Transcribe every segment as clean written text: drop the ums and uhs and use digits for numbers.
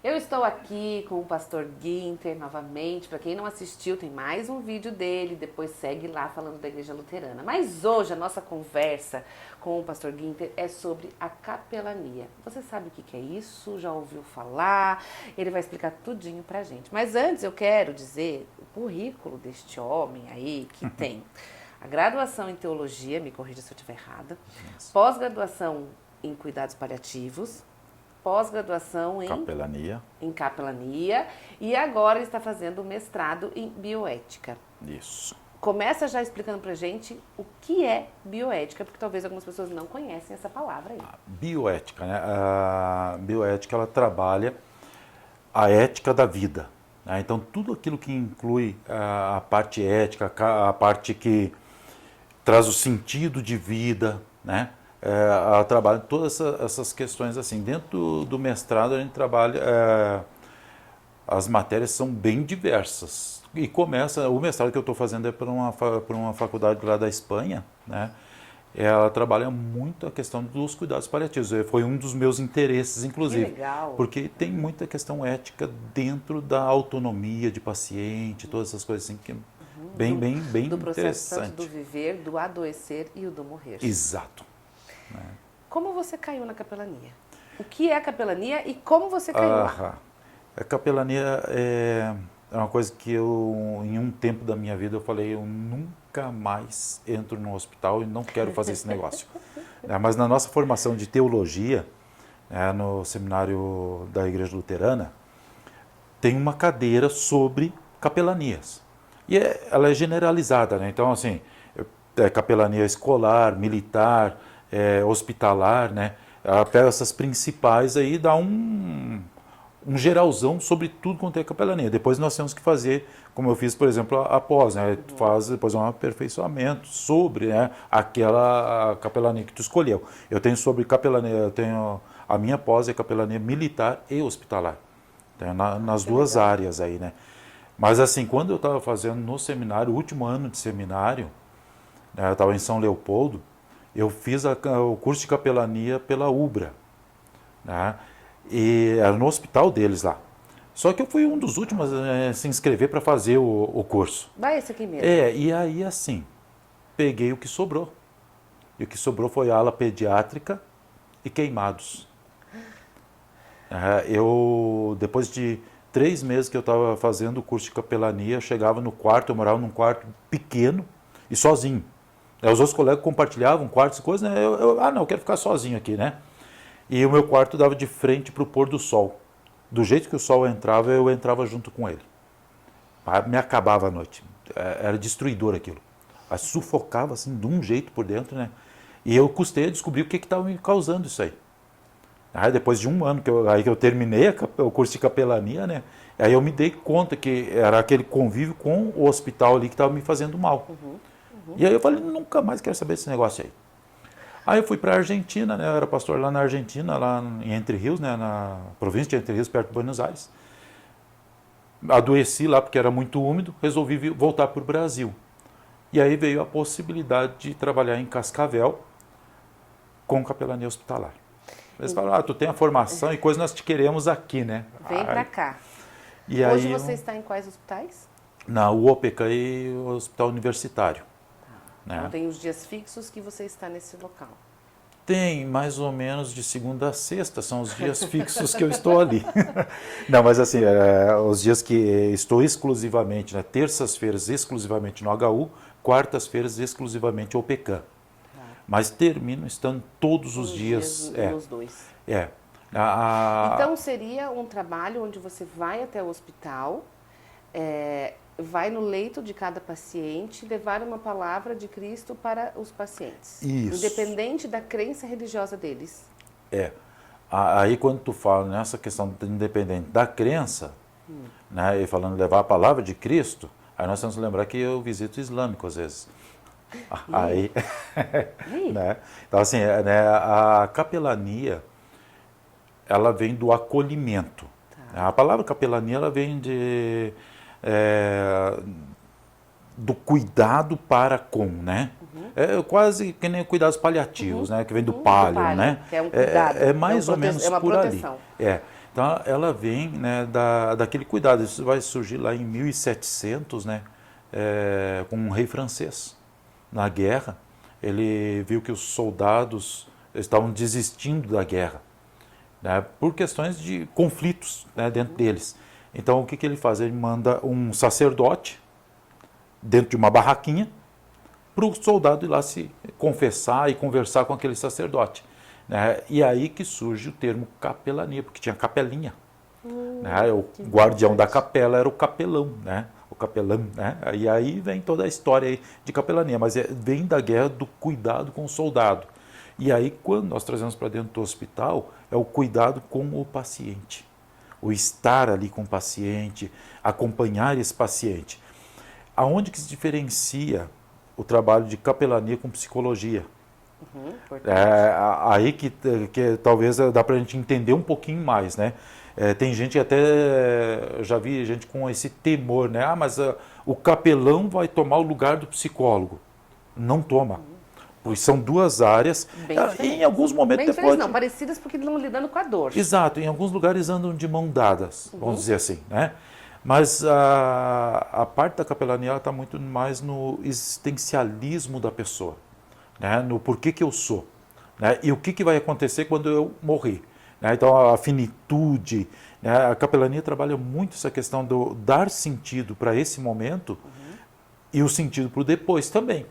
Eu estou aqui com o pastor Ginter novamente. Para quem não assistiu, tem mais um vídeo dele. Depois segue lá falando da Igreja Luterana. Mas hoje a nossa conversa com o pastor Ginter é sobre a capelania. Você sabe o que é isso? Já ouviu falar? Ele vai explicar tudinho pra gente. Mas antes eu quero dizer o currículo deste homem aí que tem a graduação em teologia, me corrija se eu estiver errada, pós-graduação em cuidados paliativos, pós-graduação em capelania e agora ele está fazendo o mestrado em bioética. Isso. Começa já explicando pra gente o que é bioética, porque talvez algumas pessoas não conhecem essa palavra aí. A bioética, né? A bioética, ela trabalha a ética da vida, né? Então, tudo aquilo que inclui a parte ética, a parte que traz o sentido de vida, né? Ela trabalha todas essas questões assim. Dentro do mestrado a gente trabalha, as matérias são bem diversas. E começa, o mestrado que eu estou fazendo é por uma faculdade lá da Espanha, né? Ela trabalha muito a questão dos cuidados paliativos. Foi um dos meus interesses, inclusive. Que legal. Porque tem muita questão ética dentro da autonomia de paciente, todas essas coisas assim que bem do processo interessante. tanto do viver, do adoecer e o do morrer. Exato. Como você caiu na capelania? O que é a capelania e como você caiu lá? A capelania é uma coisa que eu, em um tempo da minha vida, eu falei, eu nunca mais entro no hospital e não quero fazer esse negócio. Mas na nossa formação de teologia, no seminário da Igreja Luterana, tem uma cadeira sobre capelanias. E ela é generalizada, né? Então, assim, capelania escolar, militar, hospitalar, né? Ela pega essas principais aí e dá um geralzão sobre tudo quanto é capelania. Depois nós temos que fazer, como eu fiz, por exemplo, após, né? Tu faz depois um aperfeiçoamento sobre, né, aquela capelania que tu escolheu. Eu tenho sobre capelania, eu tenho a minha pós é capelania militar e hospitalar. Então, nas duas áreas aí, né? Mas assim, quando eu estava fazendo no seminário, o último ano de seminário, né, eu estava em São Leopoldo, eu fiz o curso de capelania pela UBRA, né? E era no hospital deles lá. Só que eu fui um dos últimos a se inscrever para fazer o curso. Vai esse aqui mesmo. E aí assim, peguei o que sobrou. E o que sobrou foi ala pediátrica e queimados. Eu, depois de 3 meses que eu estava fazendo o curso de capelania, eu chegava no quarto, eu morava num quarto pequeno e sozinho. Os outros colegas compartilhavam quartos e coisas, né? Eu quero ficar sozinho aqui, né? E o meu quarto dava de frente para o pôr do sol. Do jeito que o sol entrava, eu entrava junto com ele. Me acabava a noite. Era destruidor aquilo. Sufocava assim, de um jeito por dentro, né? E eu custei a descobrir o que estava me causando isso aí. Aí depois de um ano que eu terminei o curso de capelania, né? Aí eu me dei conta que era aquele convívio com o hospital ali que estava me fazendo mal. E aí eu falei, nunca mais quero saber desse negócio aí. Aí eu fui para a Argentina, né? Eu era pastor lá na Argentina, lá em Entre Rios, né? Na província de Entre Rios, perto de Buenos Aires. Adoeci lá porque era muito úmido, resolvi voltar para o Brasil. E aí veio a possibilidade de trabalhar em Cascavel com capelania hospitalar. Eles falaram, tu tem a formação e coisa, nós te queremos aqui, né? Vem para cá. E Hoje aí, você está em quais hospitais? Na UOPK e o Hospital Universitário. Então tem os dias fixos que você está nesse local. Tem mais ou menos de segunda a sexta, são os dias fixos que eu estou ali. Não, mas assim, os dias que estou exclusivamente, né, terças-feiras exclusivamente no HU, quartas-feiras exclusivamente OPK. Mas termino estando todos os dias nos dois. Então seria um trabalho onde você vai até o hospital, vai no leito de cada paciente levar uma palavra de Cristo para os pacientes. Isso. Independente da crença religiosa deles. Aí quando tu fala nessa questão independente da crença, né, e falando levar a palavra de Cristo, aí nós temos que lembrar que eu visito islâmico às vezes. Aí, né? Então assim, né, a capelania, ela vem do acolhimento. A palavra capelania, ela vem do cuidado para com, né? Quase que nem cuidados paliativos, né? Que vem do palio, né? Que é um cuidado, mais ou menos é uma por proteção. ali. Então, ela vem, né, daquele cuidado. Isso vai surgir lá em 1700, né, com um rei francês. Na guerra, ele viu que os soldados estavam desistindo da guerra, né, por questões de conflitos, né, dentro deles. Então, o que ele faz? Ele manda um sacerdote dentro de uma barraquinha para o soldado ir lá se confessar e conversar com aquele sacerdote. Né? E aí que surge o termo capelania, porque tinha capelinha. Né? O guardião da capela era o capelão, né? O capelão, né? E aí vem toda a história aí de capelania, mas vem da guerra do cuidado com o soldado. E aí, quando nós trazemos para dentro do hospital, é o cuidado com o paciente. O estar ali com o paciente, acompanhar esse paciente. Aonde que se diferencia o trabalho de capelania com psicologia? Aí que talvez dá para a gente entender um pouquinho mais, né? Tem gente que até, já vi gente com esse temor, né? Mas o capelão vai tomar o lugar do psicólogo. Não toma. Pois são duas áreas. Em alguns momentos bem diferentes, não, parecidas porque estão lidando com a dor. Exato, em alguns lugares andam de mão dadas, vamos dizer assim, né? Mas a parte da capelania está muito mais no existencialismo da pessoa, né? No porquê que eu sou, né? E o que vai acontecer quando eu morrer. Né? Então, a finitude, né? A capelania trabalha muito essa questão do dar sentido para esse momento e o sentido para o depois também.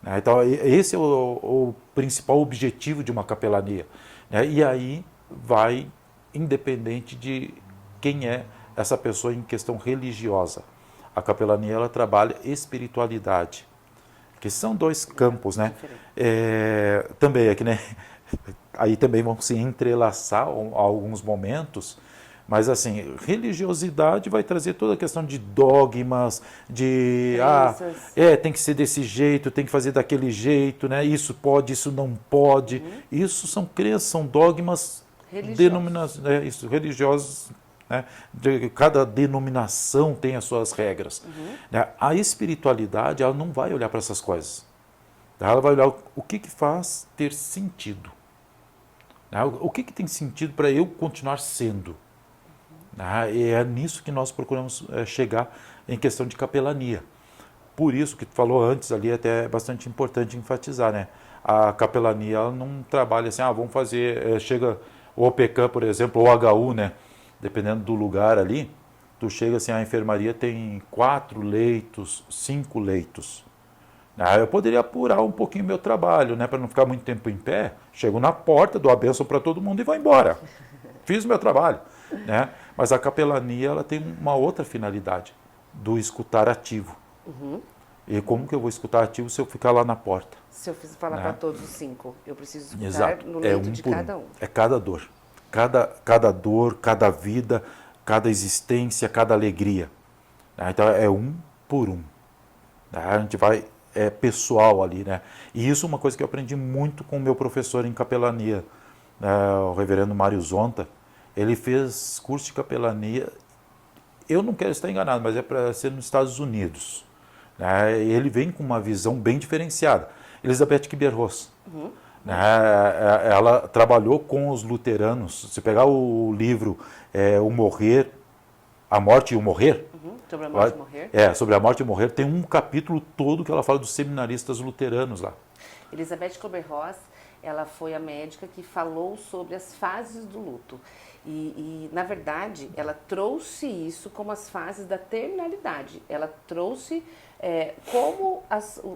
Né? Então, esse é o principal objetivo de uma capelania. Né? E aí vai, independente de quem é essa pessoa em questão religiosa. A capelania ela trabalha espiritualidade, que são dois campos, né? Também é que, né? Aí também vão se entrelaçar alguns momentos, mas assim, religiosidade vai trazer toda a questão de dogmas, de tem que ser desse jeito, tem que fazer daquele jeito, né? Isso pode, isso não pode. Isso são crenças, são dogmas religiosos. Né? Cada denominação tem as suas regras. Né? A espiritualidade ela não vai olhar para essas coisas. Ela vai olhar o que faz ter sentido. Né? O que tem sentido para eu continuar sendo. Né? E é nisso que nós procuramos chegar em questão de capelania. Por isso que tu falou antes ali, até é bastante importante enfatizar. Né? A capelania ela não trabalha assim, vamos fazer, chega o OPK, por exemplo, ou o HU, né? Dependendo do lugar ali, tu chega assim, a enfermaria tem 4 leitos, 5 leitos. Eu poderia apurar um pouquinho o meu trabalho, né, para não ficar muito tempo em pé. Chego na porta, dou a bênção para todo mundo e vou embora. Fiz o meu trabalho. Né? Mas a capelania ela tem uma outra finalidade, do escutar ativo. E como que eu vou escutar ativo se eu ficar lá na porta? Se eu falar para todos os 5, eu preciso escutar Exato. no leito de cada um. É cada dor. Cada dor, cada vida, cada existência, cada alegria. Então é um por um. A gente vai, é pessoal ali, né? E isso é uma coisa que eu aprendi muito com o meu professor em capelania, o reverendo Mário Zonta. Ele fez curso de capelania, eu não quero estar enganado, mas é para ser nos Estados Unidos. Ele vem com uma visão bem diferenciada. Elizabeth Kübler-Ross. Ela trabalhou com os luteranos. Se pegar o livro O Morrer, A Morte e o Morrer, sobre a morte e morrer. Sobre a morte e morrer, tem um capítulo todo que ela fala dos seminaristas luteranos lá. Elizabeth Kübler-Ross, ela foi a médica que falou sobre as fases do luto. E, na verdade, ela trouxe isso como as fases da terminalidade. Ela trouxe como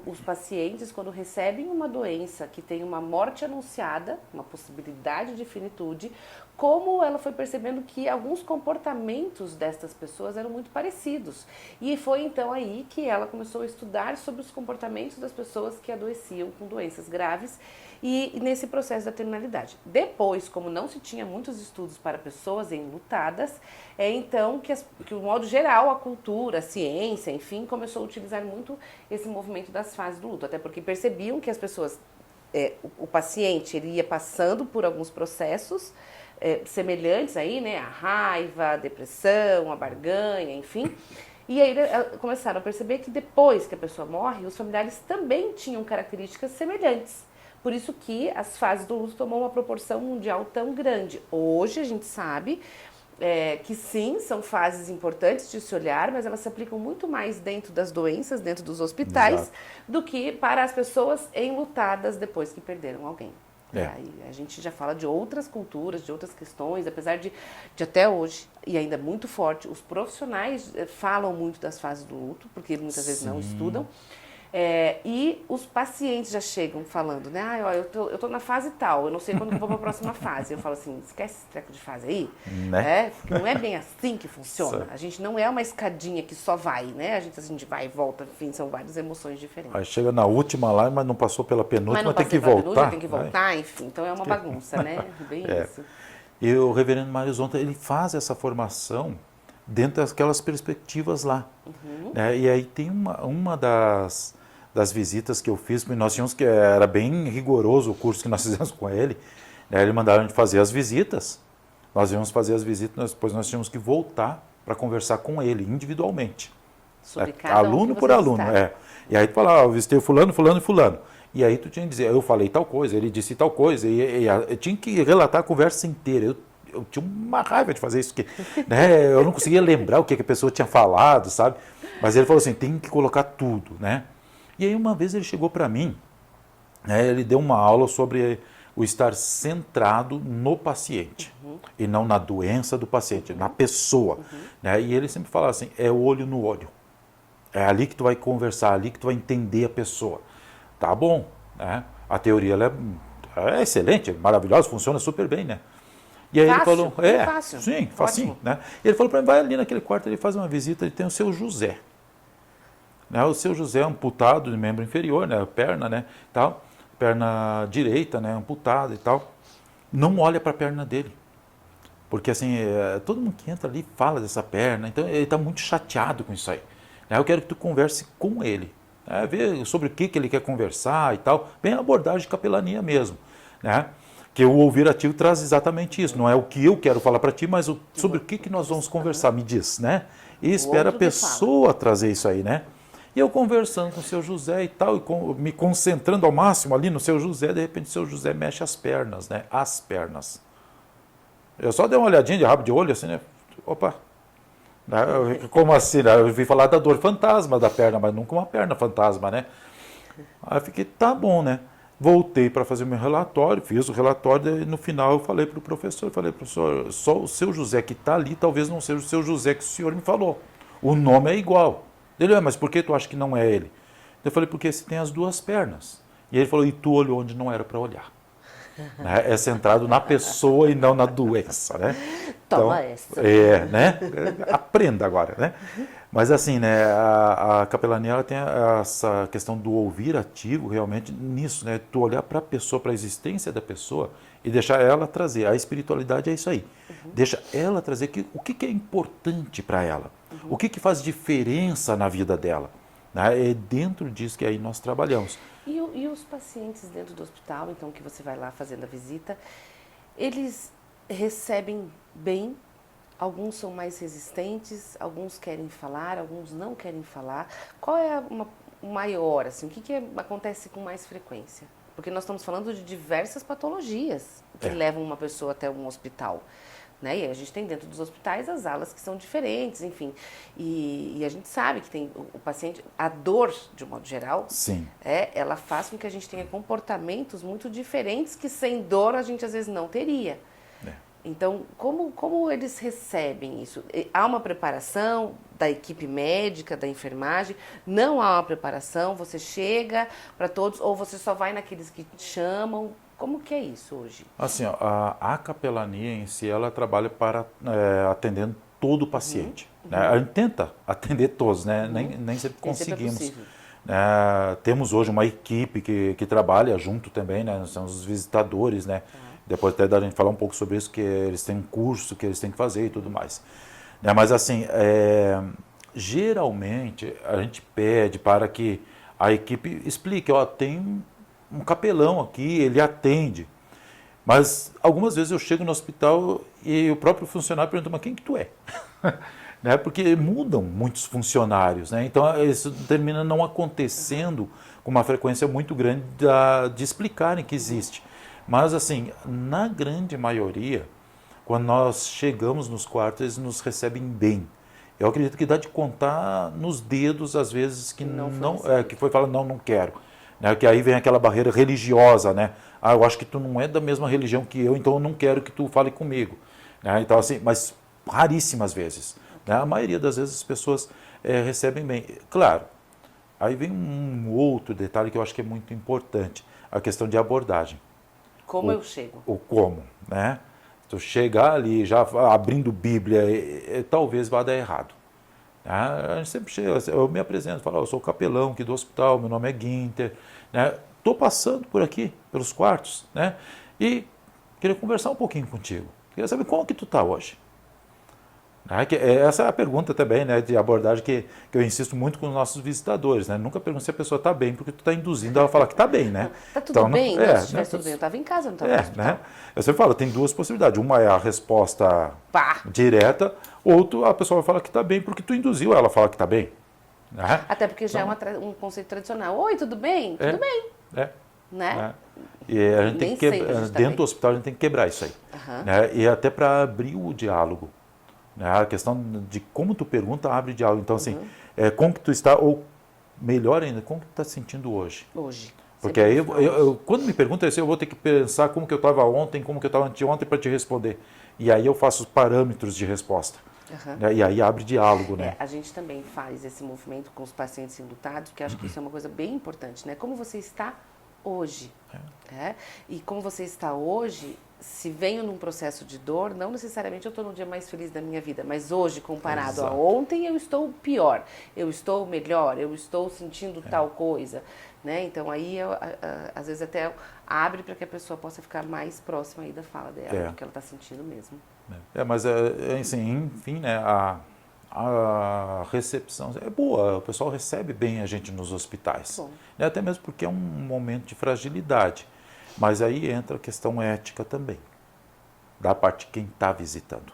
os pacientes, quando recebem uma doença que tem uma morte anunciada, uma possibilidade de finitude, como ela foi percebendo que alguns comportamentos destas pessoas eram muito parecidos. E foi então aí que ela começou a estudar sobre os comportamentos das pessoas que adoeciam com doenças graves e nesse processo da terminalidade. Depois, como não se tinha muitos estudos para pessoas enlutadas, então que o modo geral, a cultura, a ciência, enfim, começou a utilizar muito esse movimento das fases do luto, até porque percebiam que as pessoas, o paciente ele ia passando por alguns processos semelhantes aí, né, a raiva, a depressão, a barganha, enfim. E aí começaram a perceber que depois que a pessoa morre, os familiares também tinham características semelhantes. Por isso que as fases do luto tomam uma proporção mundial tão grande. Hoje a gente sabe que sim, são fases importantes de se olhar, mas elas se aplicam muito mais dentro das doenças, dentro dos hospitais, Exato. do que para as pessoas enlutadas depois que perderam alguém. É. Aí a gente já fala de outras culturas, de outras questões, apesar de até hoje, e ainda muito forte, os profissionais falam muito das fases do luto, porque muitas vezes não estudam. E os pacientes já chegam falando, né? Ah, ó, eu tô na fase tal, eu não sei quando que eu vou para a próxima fase. Eu falo assim, esquece esse treco de fase aí, Né? porque não é bem assim que funciona. A gente não é uma escadinha que só vai, né? A gente vai e volta, enfim, são várias emoções diferentes. Aí chega na última lá, mas não passou pela penúltima, Mas não tem que passei pela penúltima, voltar. tem que voltar, enfim. Então é uma bagunça, né? Bem isso. E o reverendo Mário Zonta, ele faz essa formação dentro daquelas perspectivas lá. Né? E aí tem uma das visitas que eu fiz, porque nós tínhamos que, era bem rigoroso o curso que nós fizemos com ele, né? Ele mandaram a gente fazer as visitas, nós íamos fazer as visitas, depois nós tínhamos que voltar para conversar com ele individualmente. Sobre cada Aluno por aluno, E aí tu falava, eu visitei fulano, fulano e fulano. E aí tu tinha que dizer, eu falei tal coisa, ele disse tal coisa, e eu tinha que relatar a conversa inteira. Eu tinha uma raiva de fazer isso, que, né, eu não conseguia lembrar o que a pessoa tinha falado, sabe? Mas ele falou assim, tem que colocar tudo, né? E aí uma vez ele chegou para mim, né, ele deu uma aula sobre o estar centrado no paciente, e não na doença do paciente, na pessoa. Né? E ele sempre falava assim, é olho no olho. É ali que tu vai conversar, ali que tu vai entender a pessoa. Tá bom, né? A teoria ela é excelente, maravilhosa, funciona super bem, né? E aí Fácil, ele falou, fácil. sim, facinho, né? Ele falou para mim, vai ali naquele quarto, ele faz uma visita, ele tem o seu José. Né? O seu José é amputado de membro inferior, né? Perna, né? Tal, perna direita, né? Amputada e tal. Não olha para a perna dele. Porque assim, todo mundo que entra ali fala dessa perna, então ele está muito chateado com isso aí. Eu quero que tu converse com ele, né? Ver sobre o que ele quer conversar e tal, bem a abordagem de capelania mesmo, né? Que o ouvir ativo traz exatamente isso, não é o que eu quero falar para ti, mas sobre o que nós vamos conversar, me diz, né? E espera a pessoa trazer isso aí, né? E eu conversando com o seu José e tal, me concentrando ao máximo ali no seu José, de repente o seu José mexe as pernas, né? As pernas. Eu só dei uma olhadinha de rabo de olho assim, né? Opa! Como assim? Eu vi falar da dor fantasma da perna, mas nunca uma perna fantasma, né? Aí eu fiquei, tá bom, né? Voltei para fazer meu relatório, fiz o relatório e no final eu falei para o professor, professor, só o seu José que está ali talvez não seja o seu José que o senhor me falou. O nome é igual. Ele, mas por que tu acha que não é ele? Eu falei, porque esse tem as duas pernas. E ele falou, e tu olhou onde não era para olhar. Né? É centrado na pessoa e não na doença, né? Toma essa. Né? Aprenda agora, né? Mas assim, né? A capelania ela tem essa questão do ouvir ativo realmente nisso, né? Tu olhar para a pessoa, para a existência da pessoa e deixar ela trazer. A espiritualidade é isso aí. Deixa ela trazer o que é importante para ela, o que faz diferença na vida dela. Né? É dentro disso que aí nós trabalhamos. E os pacientes dentro do hospital, então, que você vai lá fazendo a visita, eles recebem bem? Alguns são mais resistentes, alguns querem falar, alguns não querem falar. Qual é o maior, assim, o que acontece com mais frequência? Porque nós estamos falando de diversas patologias que levam uma pessoa até um hospital. Né? E a gente tem dentro dos hospitais as alas que são diferentes, enfim. E a gente sabe que tem o paciente, a dor, de um modo geral, Sim. Ela faz com que a gente tenha comportamentos muito diferentes que sem dor a gente às vezes não teria. Então, como eles recebem isso? Há uma preparação da equipe médica, da enfermagem? Não há uma preparação? Você chega para todos ou você só vai naqueles que te chamam? Como que é isso hoje? Assim, ó, a capelania em si, ela trabalha para atendendo todo o paciente. Né? A gente tenta atender todos, né? Nem sempre conseguimos. Sempre temos hoje uma equipe que trabalha junto também, né? São os visitadores, né? Depois até da gente falar um pouco sobre isso, que eles têm um curso que eles têm que fazer e tudo mais. Né? Mas assim, geralmente a gente pede para que a equipe explique, ó, tem um capelão aqui, ele atende. Mas algumas vezes eu chego no hospital e o próprio funcionário pergunta, mas quem que tu é? Né? Porque mudam muitos funcionários, né? Então isso termina não acontecendo com uma frequência muito grande de explicarem que existe. Mas assim, na grande maioria, quando nós chegamos nos quartos, eles nos recebem bem. Eu acredito que dá de contar nos dedos, às vezes, que que foi falando, não quero. Né? Que aí vem aquela barreira religiosa, né? Ah, eu acho que tu não é da mesma religião que eu, então eu não quero que tu fale comigo. Né? Então, assim, mas raríssimas vezes. Né? A maioria das vezes as pessoas recebem bem. Claro, aí vem um outro detalhe que eu acho que é muito importante, a questão de abordagem. Como eu chego? O como, né? Se tu chegar ali já abrindo Bíblia, talvez vá dar errado. A gente sempre chega, eu me apresento, falo, eu sou o capelão aqui do hospital, meu nome é Guinter, né? Estou passando por aqui, pelos quartos, né? E queria conversar um pouquinho contigo. Queria saber como que tu está hoje. Essa é a pergunta também, né, de abordagem que eu insisto muito com os nossos visitadores, né? Nunca pergunto se a pessoa está bem, porque tu está induzindo ela a falar que está bem, né? Está tudo então, bem? Não, se estivesse tudo bem, eu estava em casa, não estava no hospital. Né? Eu sempre falo, tem duas possibilidades. Uma é a resposta direta, outro a pessoa vai falar que está bem, porque tu induziu ela a falar que está bem. Né? Até porque já é um conceito tradicional. Oi, tudo bem? Tudo bem. Né? E a gente tem que dentro do hospital a gente tem que quebrar isso aí. Né? E até para abrir o diálogo. Né? A questão de como tu pergunta abre diálogo. Então, assim, como que tu está, ou melhor ainda, como que tu está se sentindo hoje? Hoje. Porque aí, quando me pergunta isso, eu vou ter que pensar como que eu estava ontem, como que eu estava anteontem para te responder. E aí eu faço os parâmetros de resposta. Né? E aí abre diálogo, né? A gente também faz esse movimento com os pacientes enlutados, porque acho que isso é uma coisa bem importante, né? Como você está hoje. E como você está hoje, se venho num processo de dor, não necessariamente eu estou no dia mais feliz da minha vida, mas hoje, comparado a ontem, eu estou pior, eu estou melhor, eu estou sentindo tal coisa. Né? Então aí, às vezes até abre para que a pessoa possa ficar mais próxima aí da fala dela, do que ela está sentindo mesmo. Mas assim, enfim, né, a recepção é boa, o pessoal recebe bem a gente nos hospitais. Né? Até mesmo porque é um momento de fragilidade. Mas aí entra a questão ética também, da parte de quem está visitando.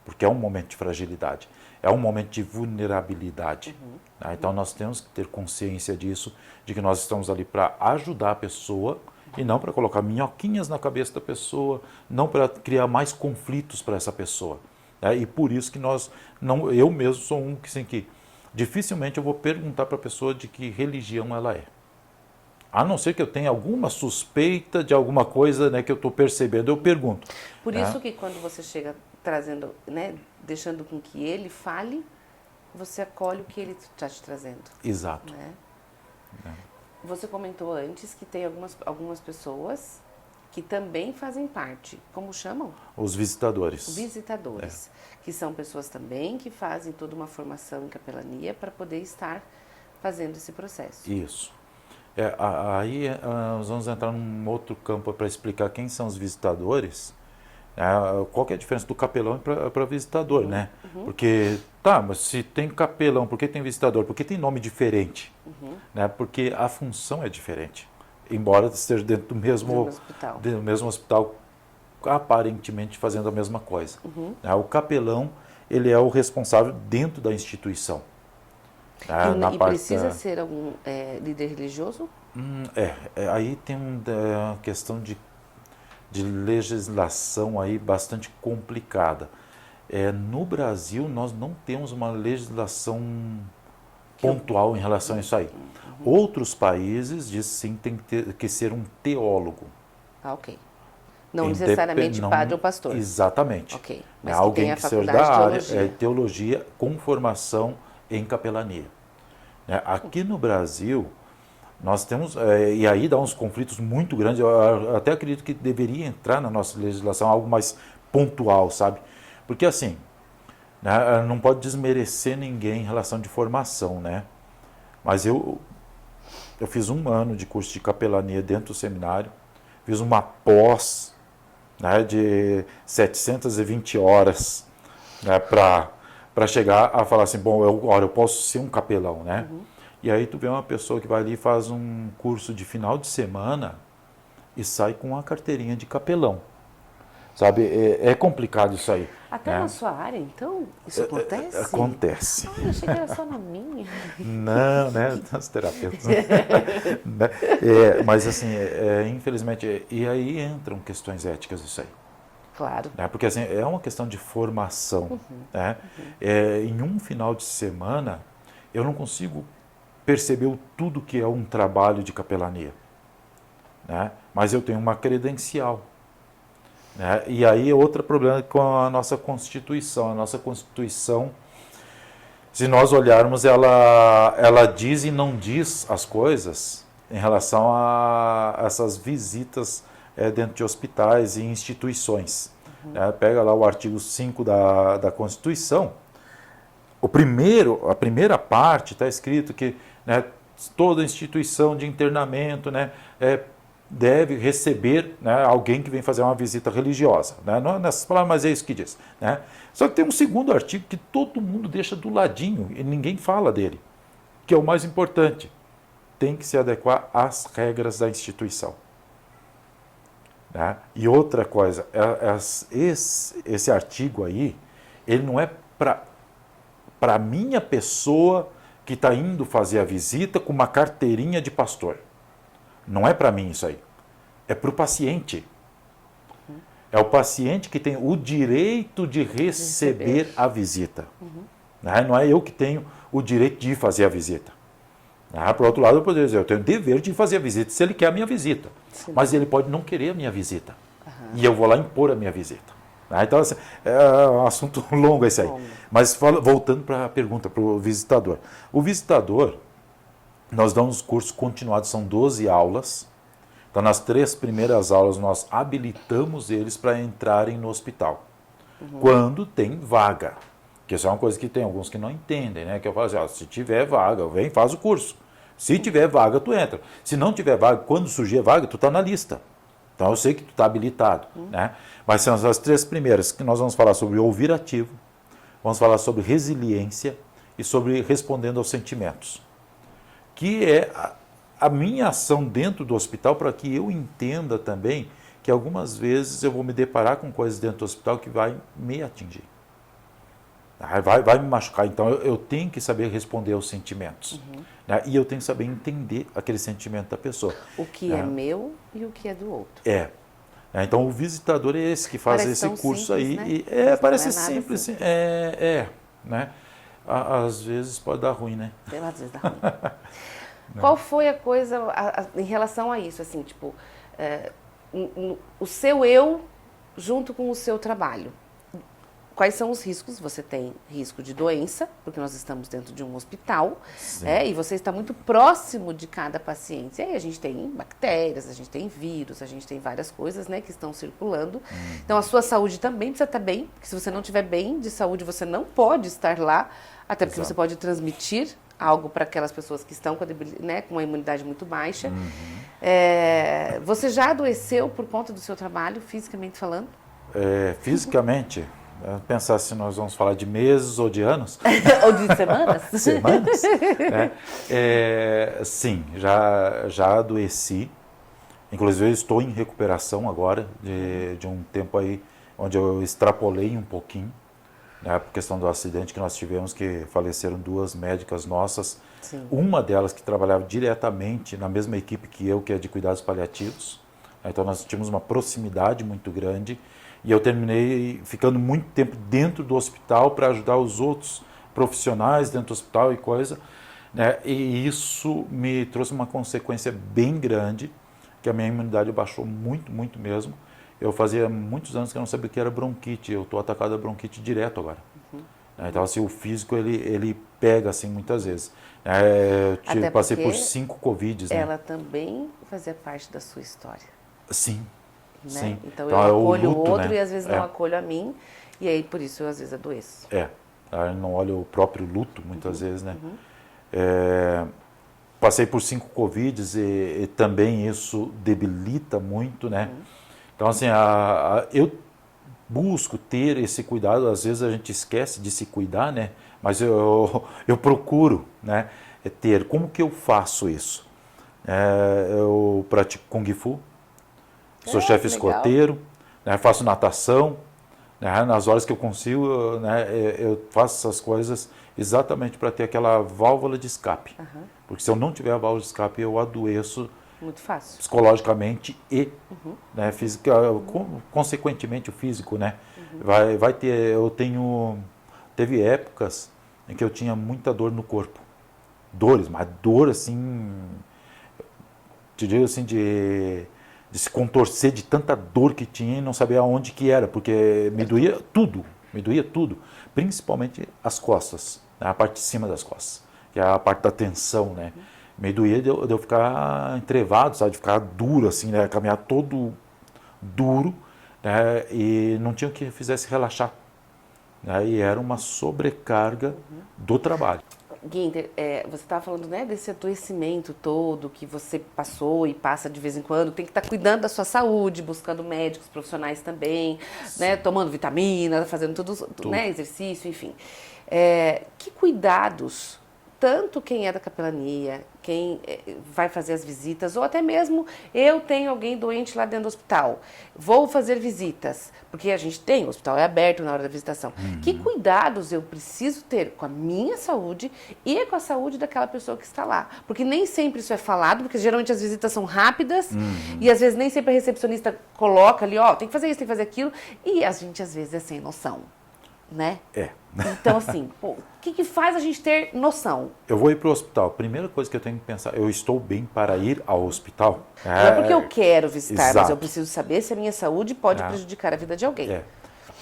Porque é um momento de fragilidade, é um momento de vulnerabilidade. Né? Então nós temos que ter consciência disso, de que nós estamos ali para ajudar a pessoa e não para colocar minhoquinhas na cabeça da pessoa, não para criar mais conflitos para essa pessoa. Né? E por isso que eu mesmo sou um que, assim, que dificilmente eu vou perguntar para a pessoa de que religião ela é. A não ser que eu tenha alguma suspeita de alguma coisa, né, que eu estou percebendo, eu pergunto. Por isso que quando você chega trazendo, né, deixando com que ele fale, você acolhe o que ele está te trazendo. Exato. Né? Você comentou antes que tem algumas pessoas que também fazem parte. Como chamam? Os visitadores. Visitadores. Que são pessoas também que fazem toda uma formação em capelania para poder estar fazendo esse processo. Isso. Aí nós vamos entrar num outro campo para explicar quem são os visitadores. Qual que é a diferença do capelão para visitador, né? Porque, mas se tem capelão, por que tem visitador? Porque tem nome diferente. Né? Porque a função é diferente. Embora esteja dentro do mesmo hospital, aparentemente fazendo a mesma coisa. O capelão, ele é o responsável dentro da instituição. E precisa ser algum líder religioso? Aí tem uma questão de legislação aí bastante complicada. No Brasil, nós não temos uma legislação pontual em relação a isso aí. Outros países dizem sim, tem que ser um teólogo. Ok. Não necessariamente padre ou pastor. Exatamente. Ok. Mas alguém tem a que seja faculdade da de área, teologia. Teologia com formação em capelania. Aqui no Brasil, nós temos, e aí dá uns conflitos muito grandes, eu até acredito que deveria entrar na nossa legislação algo mais pontual, sabe? Porque assim, né, não pode desmerecer ninguém em relação de formação, né? Mas eu fiz 1 ano de curso de capelania dentro do seminário, fiz uma pós, né, de 720 horas, né, para chegar a falar assim, bom, eu posso ser um capelão, né? E aí tu vê uma pessoa que vai ali e faz um curso de final de semana e sai com uma carteirinha de capelão. Sabe, é complicado isso aí. Até na sua área, então? Isso acontece? Acontece. Eu achei que era só na minha. Não, né? Os terapeutas. Mas assim, infelizmente, e aí entram questões éticas isso aí. Claro. Né? Porque assim, é uma questão de formação. Né? Em um final de semana, eu não consigo perceber o tudo que é um trabalho de capelania. Né? Mas eu tenho uma credencial. Né? E aí é outro problema com a nossa Constituição. A nossa Constituição, se nós olharmos, ela diz e não diz as coisas em relação a essas visitas dentro de hospitais e instituições. Né? Pega lá o artigo 5 da Constituição. A primeira parte está escrito que, né, toda instituição de internamento, né, deve receber, né, alguém que vem fazer uma visita religiosa. Né? Não é nessas palavras, mas é isso que diz. Né? Só que tem um segundo artigo que todo mundo deixa do ladinho e ninguém fala dele, que é o mais importante. Tem que se adequar às regras da instituição. Né? E outra coisa, esse artigo aí, ele não é para a minha pessoa que está indo fazer a visita com uma carteirinha de pastor. Não é para mim isso aí. É para o paciente. É o paciente que tem o direito de receber a visita. Né? Não é eu que tenho o direito de ir fazer a visita. Por outro lado, eu poderia dizer, eu tenho o dever de fazer a visita se ele quer a minha visita. Sim. Mas ele pode não querer a minha visita. E eu vou lá impor a minha visita. Então, assim, é um assunto longo esse aí. Mas voltando para a pergunta, para o visitador. O visitador, nós damos cursos continuados, são 12 aulas. Então, nas 3 primeiras aulas, nós habilitamos eles para entrarem no hospital. Quando tem vaga. Que isso é uma coisa que tem alguns que não entendem, né? Que eu falo assim, se tiver vaga, vem, faz o curso. Se tiver vaga, tu entra. Se não tiver vaga, quando surgir vaga, tu está na lista. Então, eu sei que tu está habilitado. Né? Mas são as 3 primeiras, que nós vamos falar sobre ouvir ativo, vamos falar sobre resiliência e sobre respondendo aos sentimentos. Que é a minha ação dentro do hospital para que eu entenda também que algumas vezes eu vou me deparar com coisas dentro do hospital que vai me atingir. Vai me machucar. Então, eu tenho que saber responder aos sentimentos. Né? E eu tenho que saber entender aquele sentimento da pessoa. O que é meu e o que é do outro. Então, o visitador é esse que faz parece esse curso simples, aí. Né? Parece simples. Assim. Né? Às vezes pode dar ruim, né? Às vezes dá ruim. Qual foi a coisa em relação a isso? Assim, tipo, o seu eu junto com o seu trabalho. Quais são os riscos? Você tem risco de doença, porque nós estamos dentro de um hospital, e você está muito próximo de cada paciente. E aí a gente tem bactérias, a gente tem vírus, a gente tem várias coisas, né, que estão circulando. Então a sua saúde também precisa estar bem, porque se você não estiver bem de saúde, você não pode estar lá, até porque você pode transmitir algo para aquelas pessoas que estão com uma imunidade muito baixa. Você já adoeceu por conta do seu trabalho, fisicamente falando? Fisicamente... Pensar se nós vamos falar de meses ou de anos. Ou de semanas? Semanas. Sim, já adoeci. Inclusive, eu estou em recuperação agora, de um tempo aí onde eu extrapolei um pouquinho, né, por questão do acidente que nós tivemos, que faleceram 2 médicas nossas. Sim. Uma delas que trabalhava diretamente na mesma equipe que eu, que é de cuidados paliativos. Então, nós tínhamos uma proximidade muito grande. E eu terminei ficando muito tempo dentro do hospital para ajudar os outros profissionais dentro do hospital e coisa. Né? E isso me trouxe uma consequência bem grande, que a minha imunidade baixou muito, muito mesmo. Eu fazia muitos anos que eu não sabia o que era bronquite. Eu estou atacado a bronquite direto agora. Então, assim, o físico, ele pega, assim, muitas vezes. Eu passei por 5 Covids. Ela também fazia parte da sua história. Sim. Né? Sim. Então eu acolho o outro, né? E às vezes não É. acolho a mim, e aí por isso eu às vezes adoeço. Eu não olho o próprio luto muitas vezes, né? Passei por 5 Covids e também isso debilita muito, né? Então assim, eu busco ter esse cuidado, às vezes a gente esquece de se cuidar, né? Mas eu procuro, né, ter. Como que eu faço isso? Eu pratico Kung Fu, sou chefe escoteiro, né, faço natação, né, nas horas que eu consigo, né, eu faço essas coisas exatamente para ter aquela válvula de escape. Porque se eu não tiver a válvula de escape, eu adoeço Muito fácil. Psicologicamente e né, física, consequentemente o físico, né? Vai ter, teve épocas em que eu tinha muita dor no corpo. Dores, mas dor assim, te digo assim, de se contorcer de tanta dor que tinha e não saber aonde que era, porque me doía tudo, principalmente as costas, né, a parte de cima das costas, que é a parte da tensão, né? Me doía de eu ficar entrevado, sabe, de ficar duro assim, né, caminhar todo duro, né, e não tinha o que fizesse relaxar, né, e era uma sobrecarga do trabalho. Guinter, você estava falando, né, desse adoecimento todo que você passou e passa de vez em quando, tem que estar cuidando da sua saúde, buscando médicos profissionais também, né, tomando vitamina, fazendo tudo. Né, exercício, enfim. Que cuidados, tanto quem é da capelania, quem vai fazer as visitas, ou até mesmo eu tenho alguém doente lá dentro do hospital, vou fazer visitas, porque a gente tem, o hospital é aberto na hora da visitação. Que cuidados eu preciso ter com a minha saúde e com a saúde daquela pessoa que está lá? Porque nem sempre isso é falado, porque geralmente as visitas são rápidas e às vezes nem sempre a recepcionista coloca ali, ó, tem que fazer isso, tem que fazer aquilo, e a gente às vezes é sem noção, né? Então, assim, o que faz a gente ter noção? Eu vou ir para o hospital. Primeira coisa que eu tenho que pensar, eu estou bem para ir ao hospital? Não é porque eu quero visitar, exato. mas eu preciso saber se a minha saúde pode prejudicar a vida de alguém.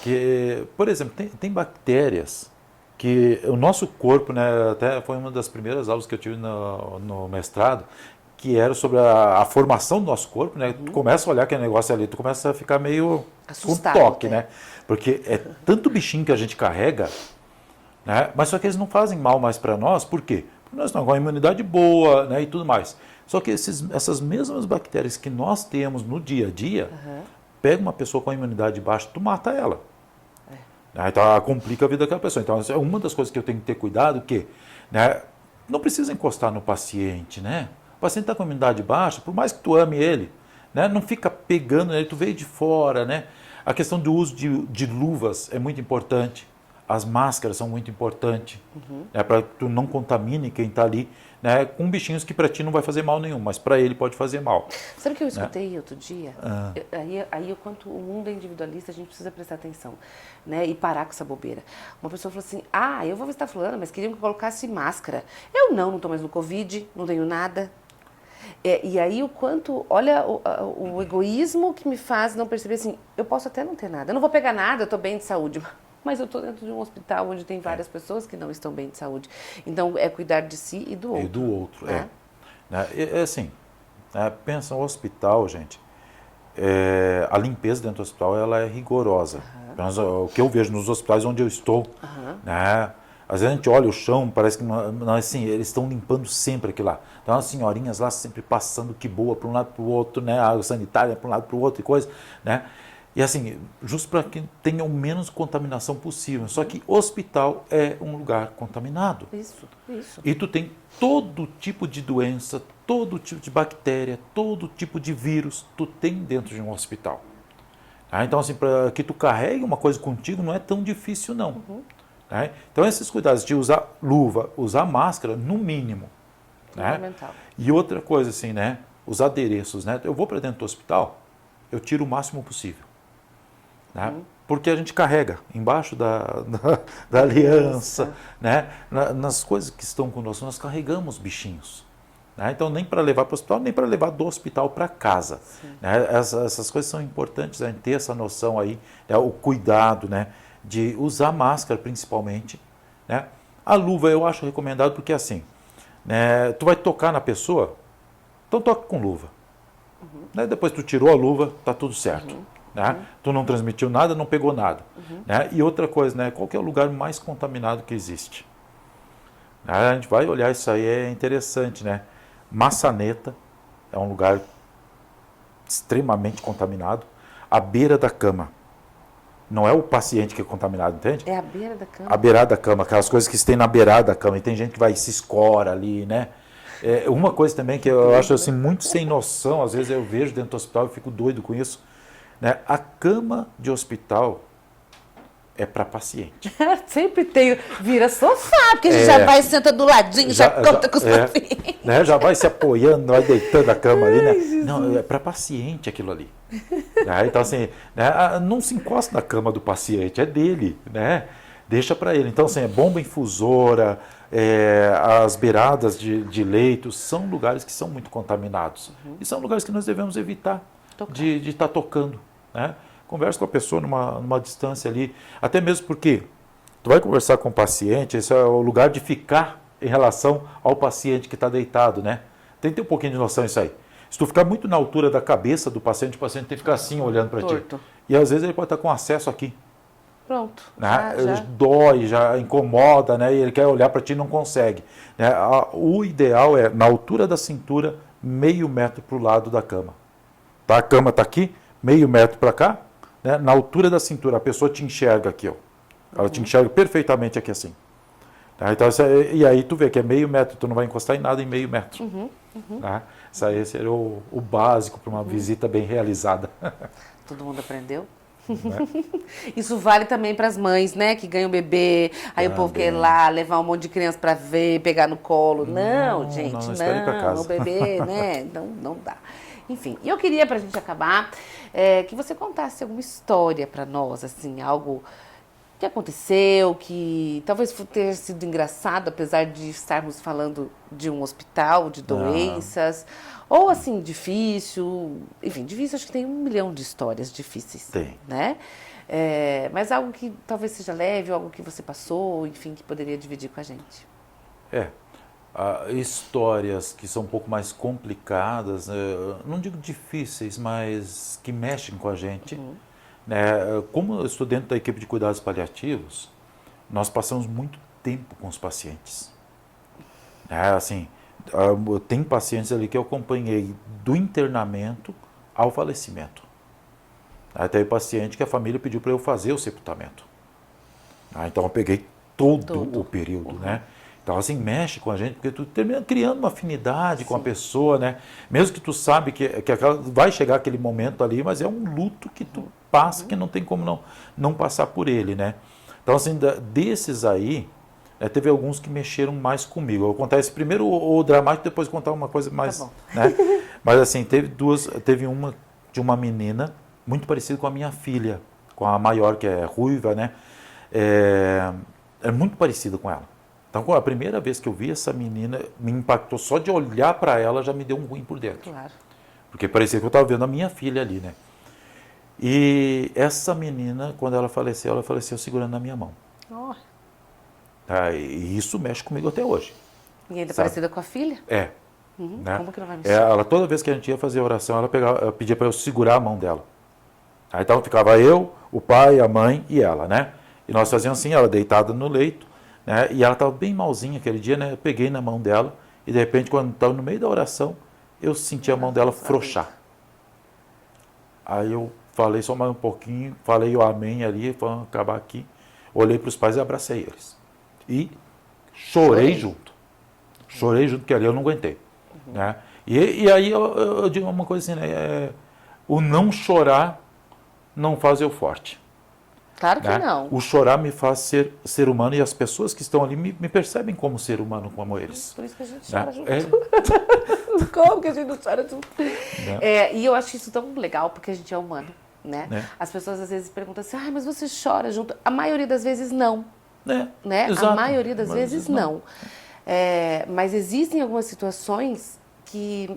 Que, por exemplo, tem bactérias que o nosso corpo, né, até foi uma das primeiras aulas que eu tive no mestrado, que era sobre a formação do nosso corpo, né? Tu começa a olhar aquele negócio ali, tu começa a ficar meio assustado, com toque, né? Porque é tanto bichinho que a gente carrega, né? Mas só que eles não fazem mal mais para nós, por quê? Porque nós estamos com a imunidade boa, né? E tudo mais. Só que essas mesmas bactérias que nós temos no dia a dia, pega uma pessoa com a imunidade baixa, tu mata ela. Então complica a vida daquela pessoa. Então é uma das coisas que eu tenho que ter cuidado, que, né, não precisa encostar no paciente, né? O paciente está com imunidade baixa, por mais que tu ame ele, né, não fica pegando ele, tu veio de fora, né? A questão do uso de luvas é muito importante, as máscaras são muito importantes, né, para que tu não contamine quem está ali, né, com bichinhos que para ti não vai fazer mal nenhum, mas para ele pode fazer mal. Sabe o que eu escutei outro dia? Aí o quanto o mundo é individualista, a gente precisa prestar atenção, né, e parar com essa bobeira. Uma pessoa falou assim, eu vou visitar fulana, mas queriam que eu colocasse máscara. Eu não estou mais no Covid, não tenho nada. E aí o quanto, olha o egoísmo que me faz não perceber assim, eu posso até não ter nada, eu não vou pegar nada, eu estou bem de saúde, mas eu estou dentro de um hospital onde tem várias pessoas que não estão bem de saúde. Então é cuidar de si e do outro. E do outro, É assim, pensa no hospital, gente, a limpeza dentro do hospital ela é rigorosa. O que eu vejo nos hospitais onde eu estou, né? Às vezes a gente olha o chão, parece que assim, eles estão limpando sempre aquilo lá. Então as senhorinhas lá sempre passando que boa para um lado para o outro, né? A água sanitária para um lado para o outro e coisa, né? E assim, justo para que tenha o menos contaminação possível. Só que hospital é um lugar contaminado. Isso. E tu tem todo tipo de doença, todo tipo de bactéria, todo tipo de vírus, tu tem dentro de um hospital. Então assim, para que tu carregue uma coisa contigo não é tão difícil não. Né? Então esses cuidados de usar luva, usar máscara, no mínimo. Fundamental. Né? E outra coisa assim, né? Os adereços, né? Eu vou para dentro do hospital, eu tiro o máximo possível. Né? Porque a gente carrega embaixo da aliança, né? Nas coisas que estão conosco, nós carregamos bichinhos. Né? Então nem para levar para o hospital, nem para levar do hospital para casa. Né? Essas coisas são importantes, a gente ter essa noção aí, né? O cuidado, né? De usar máscara principalmente, né? A luva eu acho recomendado porque assim, né, tu vai tocar na pessoa, então toca com luva. Né? Depois tu tirou a luva, tá tudo certo. Né? Tu não transmitiu nada, não pegou nada. Né? E outra coisa, né, qual que é o lugar mais contaminado que existe? A gente vai olhar isso aí, é interessante, né? Maçaneta é um lugar extremamente contaminado, à beira da cama. Não é o paciente que é contaminado, entende? É a beira da cama. A beirada da cama, aquelas coisas que tem na beirada da cama. E tem gente que vai e se escora ali, né? Uma coisa também que eu acho assim, muito sem noção, às vezes eu vejo dentro do hospital e fico doido com isso. Né? A cama de hospital, é para paciente. Sempre tem, vira sofá, porque a gente já vai, senta do ladinho, já conta com os pacientes. Né? Já vai se apoiando, vai deitando a cama ali, né? Não, é para paciente aquilo ali. Né? Então, assim, né? Não se encosta na cama do paciente, é dele, né? Deixa para ele. Então, assim, bomba infusora, as beiradas de leitos, são lugares que são muito contaminados. E são lugares que nós devemos evitar de estar tocando, né? Conversa com a pessoa numa distância ali, até mesmo porque tu vai conversar com o paciente, esse é o lugar de ficar em relação ao paciente que está deitado, né? Tem que ter um pouquinho de noção disso aí. Se tu ficar muito na altura da cabeça do paciente, o paciente tem que ficar assim olhando para ti. E às vezes ele pode estar com acesso aqui. Pronto. Né? Dói, já incomoda, né? E ele quer olhar para ti e não consegue. Né? O ideal é, na altura da cintura, meio metro para o lado da cama. Tá? A cama está aqui, meio metro para cá. Né? Na altura da cintura, a pessoa te enxerga aqui, ó. Ela te enxerga perfeitamente aqui assim. Tá? Então, e aí tu vê que é meio metro, tu não vai encostar em nada em meio metro. Tá? Isso aí seria o básico para uma visita bem realizada. Todo mundo aprendeu? Né? Isso vale também para as mães, né? Que ganham bebê, aí o povo quer ir lá levar um monte de criança para ver, pegar no colo. Não, gente, não, o bebê, né? Não dá. Enfim, e eu queria, para a gente acabar, que você contasse alguma história para nós, assim, algo que aconteceu, que talvez tenha sido engraçado, apesar de estarmos falando de um hospital, de doenças, ou assim, difícil, enfim, difícil, acho que tem 1 milhão de histórias difíceis, né? Mas algo que talvez seja leve, algo que você passou, enfim, que poderia dividir com a gente. Histórias que são um pouco mais complicadas, não digo difíceis, mas que mexem com a gente. Como eu estou dentro da equipe de cuidados paliativos, nós passamos muito tempo com os pacientes. Assim, tem pacientes ali que eu acompanhei do internamento ao falecimento. Até o paciente que a família pediu para eu fazer o sepultamento. Então eu peguei todo o período, né? Então, assim, mexe com a gente, porque tu termina criando uma afinidade com a pessoa, né? Mesmo que tu sabe que vai chegar aquele momento ali, mas é um luto que tu passa, que não tem como não passar por ele, né? Então, assim, desses aí, teve alguns que mexeram mais comigo. Eu vou contar esse primeiro, o dramático, depois contar uma coisa mais... Né? Mas, assim, teve uma de uma menina muito parecida com a minha filha, com a maior, que é ruiva, né? É muito parecida com ela. Então, a primeira vez que eu vi essa menina, me impactou só de olhar para ela, já me deu um ruim por dentro. Claro. Porque parecia que eu estava vendo a minha filha ali, né? E essa menina, quando ela faleceu segurando na minha mão. E isso mexe comigo até hoje. E ainda parecida com a filha? Né? Como que não vai mexer? Ela, toda vez que a gente ia fazer oração, ela pedia para eu segurar a mão dela. Então ficava eu, o pai, a mãe e ela, né? E nós fazíamos assim, ela deitada no leito, né? E ela estava bem malzinha aquele dia, né? Eu peguei na mão dela e de repente, quando estava no meio da oração, eu senti a mão dela frouxar. Aí eu falei só mais um pouquinho, falei o amém ali, vamos acabar aqui. Olhei para os pais e abracei eles. E chorei junto. Chorei junto, porque ali eu não aguentei. Né? E aí eu digo uma coisa assim, né? O não chorar não faz eu forte. Claro que não. O chorar me faz ser humano e as pessoas que estão ali me percebem como ser humano, como eles. Por isso que a gente chora junto. Como que a gente não chora junto? E eu acho isso tão legal, porque a gente é humano, né? As pessoas às vezes perguntam assim, mas você chora junto? A maioria das vezes não. Né? A maioria das vezes não. Mas existem algumas situações que,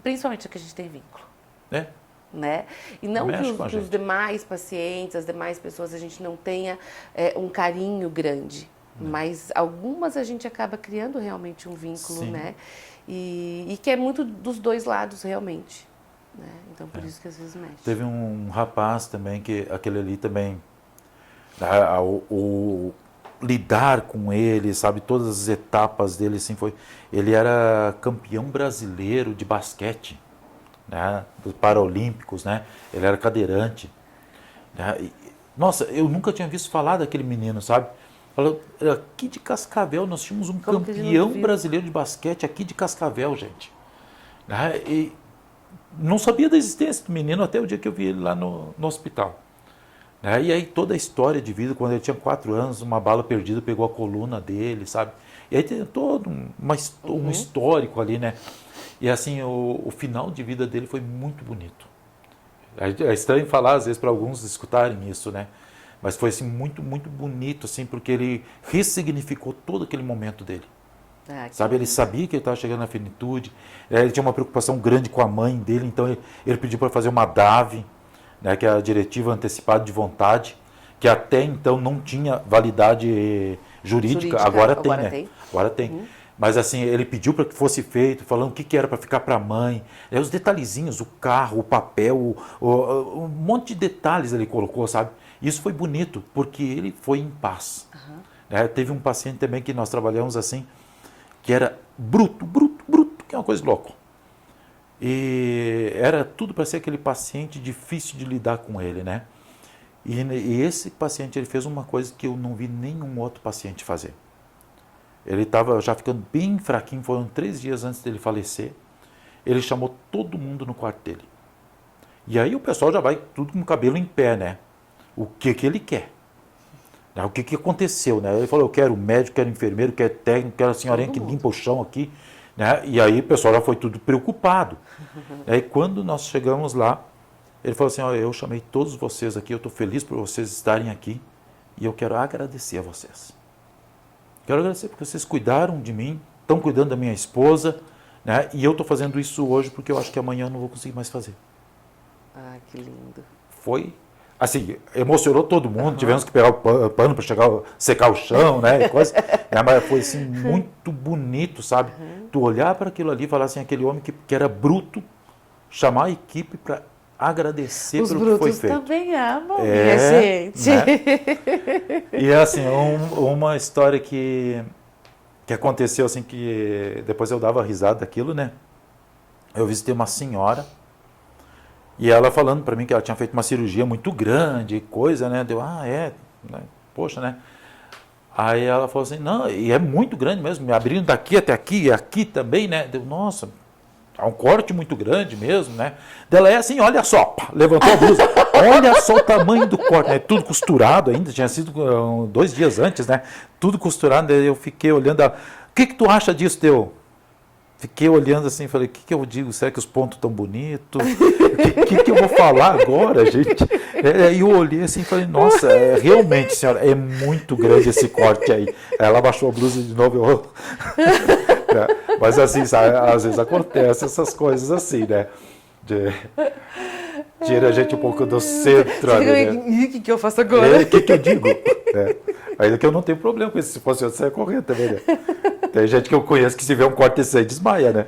principalmente a que a gente tem vínculo. Né? E não que os demais pacientes, as demais pessoas, a gente não tenha um carinho grande, mas algumas a gente acaba criando realmente um vínculo, né? E que é muito dos dois lados realmente, né? Então por isso que às vezes mexe. Teve um rapaz também, que aquele ali também, lidar com ele, sabe, todas as etapas dele, assim, ele era campeão brasileiro de basquete. Né, dos Paralímpicos, né? Ele era cadeirante. Né? Nossa, eu nunca tinha visto falar daquele menino, sabe? Aqui de Cascavel, nós tínhamos um campeão brasileiro de basquete aqui de Cascavel, gente. Né? E não sabia da existência do menino até o dia que eu vi ele lá no hospital. né? E aí toda a história de vida, quando ele tinha 4 anos, uma bala perdida pegou a coluna dele, sabe? E aí tem todo um histórico ali, né? E assim, o final de vida dele foi muito bonito. É estranho falar, às vezes, para alguns escutarem isso, né? Mas foi assim, muito, muito bonito, assim, porque ele ressignificou todo aquele momento dele. Sabe, ele sabia que ele estava chegando na finitude, ele tinha uma preocupação grande com a mãe dele, então ele pediu para fazer uma DAV, né, que é a Diretiva Antecipada de Vontade, que até então não tinha validade jurídica, agora tem, né? Agora tem. Mas assim, ele pediu para que fosse feito, falando o que era para ficar para a mãe, os detalhezinhos, o carro, o papel, um monte de detalhes ele colocou, sabe? Isso foi bonito, porque ele foi em paz. Teve um paciente também que nós trabalhamos assim, que era bruto, que é uma coisa louca. E era tudo para ser aquele paciente difícil de lidar com ele, né? E esse paciente, ele fez uma coisa que eu não vi nenhum outro paciente fazer. Ele estava já ficando bem fraquinho, foram 3 dias antes dele falecer. Ele chamou todo mundo no quarto dele. E aí o pessoal já vai tudo com o cabelo em pé, né? O que ele quer. O que aconteceu, né? Ele falou, eu quero médico, quero enfermeiro, quero técnico, quero a senhorinha que limpa o chão aqui, né? E aí o pessoal já foi tudo preocupado. Aí quando nós chegamos lá, ele falou assim, eu chamei todos vocês aqui, eu estou feliz por vocês estarem aqui e eu quero agradecer a vocês. Quero agradecer porque vocês cuidaram de mim, estão cuidando da minha esposa, né? E eu estou fazendo isso hoje porque eu acho que amanhã eu não vou conseguir mais fazer. Ah, que lindo. Foi... Assim, emocionou todo mundo, tivemos que pegar o pano para secar o chão, né, coisa. Mas foi assim, muito bonito, sabe? Tu olhar para aquilo ali e falar assim, aquele homem que era bruto, chamar a equipe para agradecer pelo que foi feito. Os brutos também amam, minha gente. Né? E assim, uma história que aconteceu assim, que depois eu dava risada daquilo, né? Eu visitei uma senhora, e ela falando para mim que ela tinha feito uma cirurgia muito grande, coisa, né? Deu, né? Poxa, né? Aí ela falou assim, não, e é muito grande mesmo, me abrindo daqui até aqui, e aqui também, né? Deu, nossa, é um corte muito grande mesmo, né? Dela é assim, olha só, pá, levantou a blusa, olha só o tamanho do corte, né? Tudo costurado ainda, tinha sido 2 dias antes, né? Tudo costurado, daí eu fiquei olhando, o que tu acha disso, Teu? Fiquei olhando assim, falei, o que eu digo? Será que os pontos estão bonitos? O que eu vou falar agora, gente? E eu olhei assim e falei, nossa, realmente, senhora, é muito grande esse corte aí. Ela abaixou a blusa de novo. Mas assim, sabe, às vezes acontece essas coisas assim, né? Tira a gente um pouco do centro. Né? O que eu faço agora? O que eu digo? Ainda que eu não tenho problema com isso, se fosse eu, saia correndo também, né? Tem gente que eu conheço que se vê um corte desse aí desmaia, né?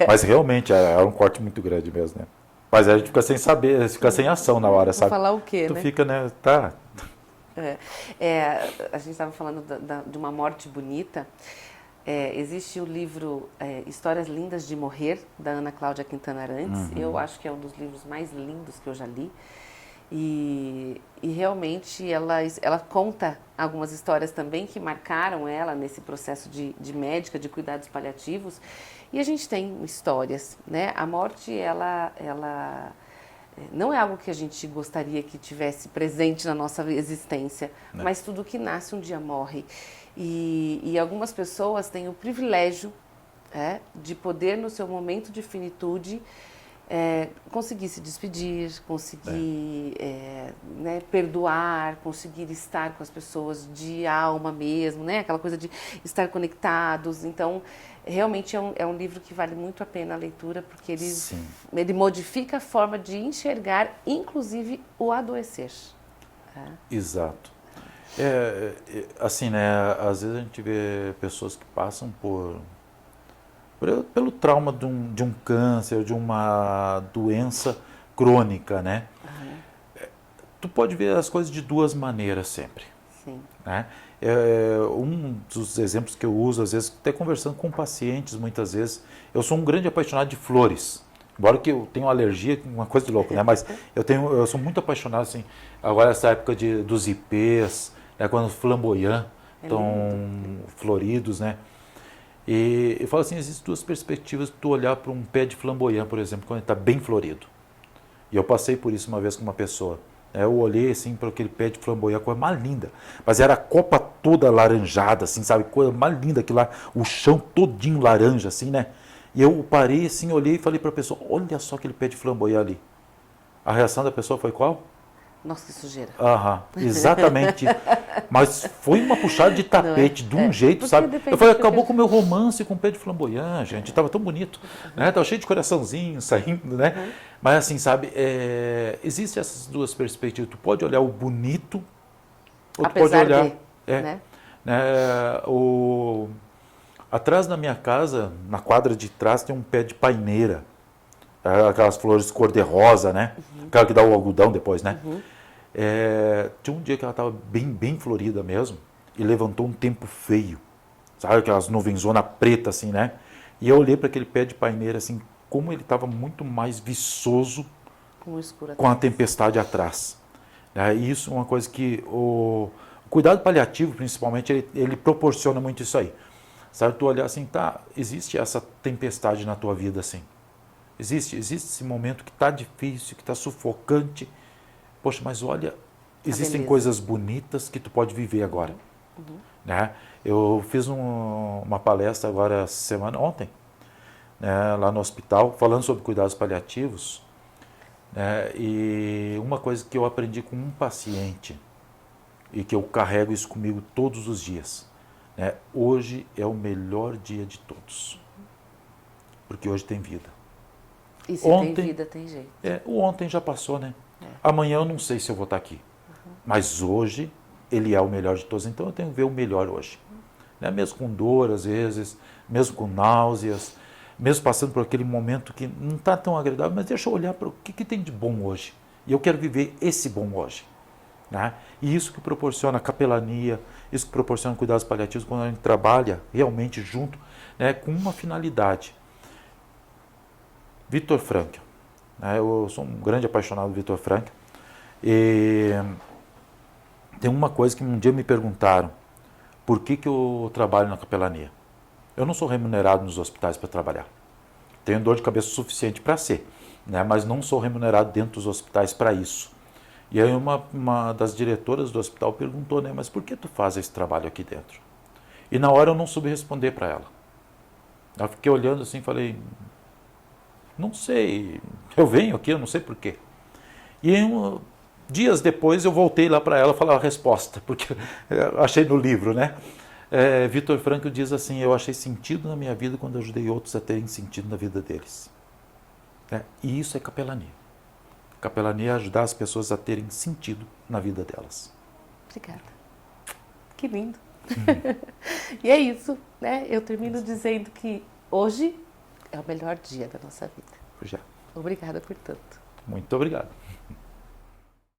Mas realmente é um corte muito grande mesmo, né? Mas a gente fica sem saber, fica sem ação na hora, sabe? Vou falar o quê, tu né? Fica, né? Tá. A gente estava falando de uma morte bonita. Existe o livro Histórias Lindas de Morrer, da Ana Cláudia Quintana Arantes. Eu acho que é um dos livros mais lindos que eu já li. E realmente ela conta algumas histórias também que marcaram ela nesse processo de médica, de cuidados paliativos. E a gente tem histórias, né? A morte, ela não é algo que a gente gostaria que tivesse presente na nossa existência, mas tudo que nasce um dia morre. E algumas pessoas têm o privilégio de poder, no seu momento de finitude, conseguir se despedir, conseguir perdoar, conseguir estar com as pessoas de alma mesmo, né? Aquela coisa de estar conectados. Então, realmente é um livro que vale muito a pena a leitura, porque ele modifica a forma de enxergar, inclusive, o adoecer. Exato. Assim, né? Às vezes a gente vê pessoas que passam pelo trauma de um câncer, de uma doença crônica, né? Tu pode ver as coisas de 2 maneiras sempre. Sim. Né? Um dos exemplos que eu uso, às vezes, até conversando com pacientes, muitas vezes, eu sou um grande apaixonado de flores. Embora que eu tenha uma alergia, uma coisa de louco, né? Mas eu sou muito apaixonado, assim, agora essa época dos ipês, né? Quando os flamboyants estão floridos, né? E eu falo assim, existem 2 perspectivas de tu olhar para um pé de flamboyant, por exemplo, quando ele está bem florido. E eu passei por isso uma vez com uma pessoa. Eu olhei assim para aquele pé de flamboyant, coisa mais linda. Mas era a copa toda laranjada, assim, sabe? Coisa mais linda que lá, o chão todinho laranja, assim, né? E eu parei assim, olhei e falei para a pessoa, olha só aquele pé de flamboyant ali. A reação da pessoa foi qual? Nossa, que sujeira. Aham, exatamente. Mas foi uma puxada de tapete de um jeito, Porque sabe? depende Eu falei, do que acabou eu com o meu romance com o pé de flamboyant, gente. Tava tão bonito, né? Tava cheio de coraçãozinho saindo, né? Mas assim, sabe, existem essas duas perspectivas. Tu pode olhar o bonito, ou tu pode Apesar olhar... de, né? né, atrás da minha casa, na quadra de trás, tem um pé de paineira. Aquelas flores cor-de-rosa, né? Aquela que dá o algodão depois, né? Tinha um dia que ela estava bem, bem florida mesmo e levantou um tempo feio, sabe? Aquelas nuvenzona preta assim, né? E eu olhei para aquele pé de paineira assim, como ele estava muito mais viçoso Com o escuro com a atrás. tempestade atrás. E isso é uma coisa que o cuidado paliativo, principalmente, ele proporciona muito isso aí. Sabe, tu olhar assim, tá, existe essa tempestade na tua vida assim. Existe esse momento que está difícil, que está sufocante. Poxa, mas olha, existem coisas bonitas que tu pode viver agora. Né? Eu fiz uma palestra agora ontem, né, lá no hospital, falando sobre cuidados paliativos. Né, e uma coisa que eu aprendi com um paciente e que eu carrego isso comigo todos os dias. Né, hoje é o melhor dia de todos. Porque hoje tem vida. E se tem vida, tem jeito. O ontem já passou, né? Amanhã eu não sei se eu vou estar aqui. Mas hoje, ele é o melhor de todos. Então eu tenho que ver o melhor hoje. Né? Mesmo com dor, às vezes, mesmo com náuseas, mesmo passando por aquele momento que não está tão agradável, mas deixa eu olhar para o que tem de bom hoje. E eu quero viver esse bom hoje. Né? E isso que proporciona capelania, isso que proporciona cuidados paliativos, quando a gente trabalha realmente junto, né, com uma finalidade. Viktor Frankl. Eu sou um grande apaixonado do Viktor Frankl. E tem uma coisa que um dia me perguntaram, por que eu trabalho na capelania? Eu não sou remunerado nos hospitais para trabalhar. Tenho dor de cabeça suficiente para ser, né? Mas não sou remunerado dentro dos hospitais para isso. E aí uma das diretoras do hospital perguntou, né, mas por que tu faz esse trabalho aqui dentro? E na hora eu não soube responder para ela. Eu fiquei olhando assim e falei, não sei, eu venho aqui, eu não sei porquê. E dias depois eu voltei lá para ela falar a resposta, porque eu achei no livro, né? Viktor Frankl diz assim, eu achei sentido na minha vida quando eu ajudei outros a terem sentido na vida deles. E isso é capelania. Capelania é ajudar as pessoas a terem sentido na vida delas. Obrigada. Que lindo. E é isso, né? Eu termino dizendo que hoje é o melhor dia da nossa vida. Já. Obrigada por tanto. Muito obrigado.